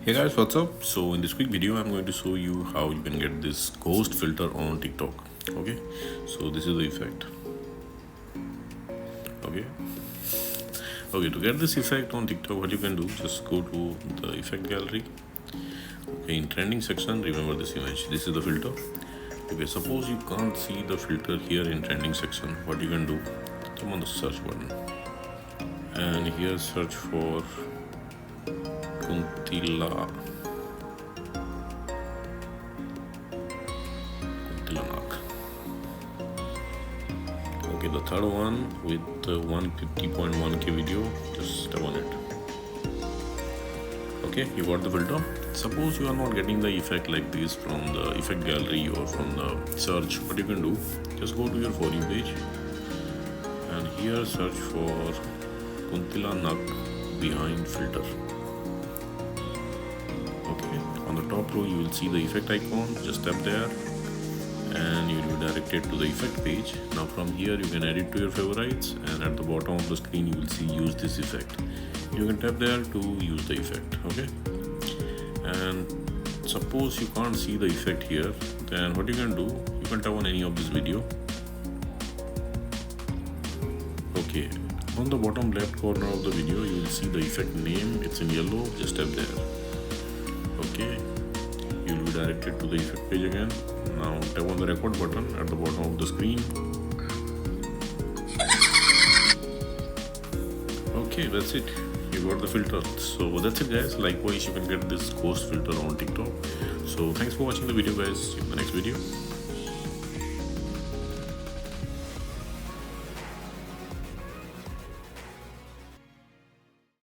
Hey guys, what's up? So in this quick video I'm going to show you how you can get this ghost filter on TikTok. Okay, so this is the effect. Okay, to get this effect on TikTok, what you can do, just go to the effect gallery. Okay, in trending section, remember this image, this is the filter. Okay, suppose you can't see the filter here in trending section, what you can do, come on the search button and here search for Kuntila Nak. Okay, the third one with 150.1k video, just tap on it. Okay, you got the filter. Suppose you are not getting the effect like this from the effect gallery or from the search, what you can do, just go to your For You page and here search for Kuntila Nak behind filter. Okay, on the top row you will see the effect icon, just tap there and you will be directed to the effect page. Now from here you can add it to your favorites and at the bottom of the screen you will see use this effect. You can tap there to use the effect. Okay, and suppose you can't see the effect here, then what you can do, you can tap on any of this video. Okay, on the bottom left corner of the video you will see the effect name, it's in yellow, just tap there. Okay, you will be directed to the effect page again. Now tap on the record button at the bottom of the screen. Okay, that's it, you got the filter. So that's it guys, likewise you can get this ghost filter on TikTok. So thanks for watching the video guys, see you in the next video.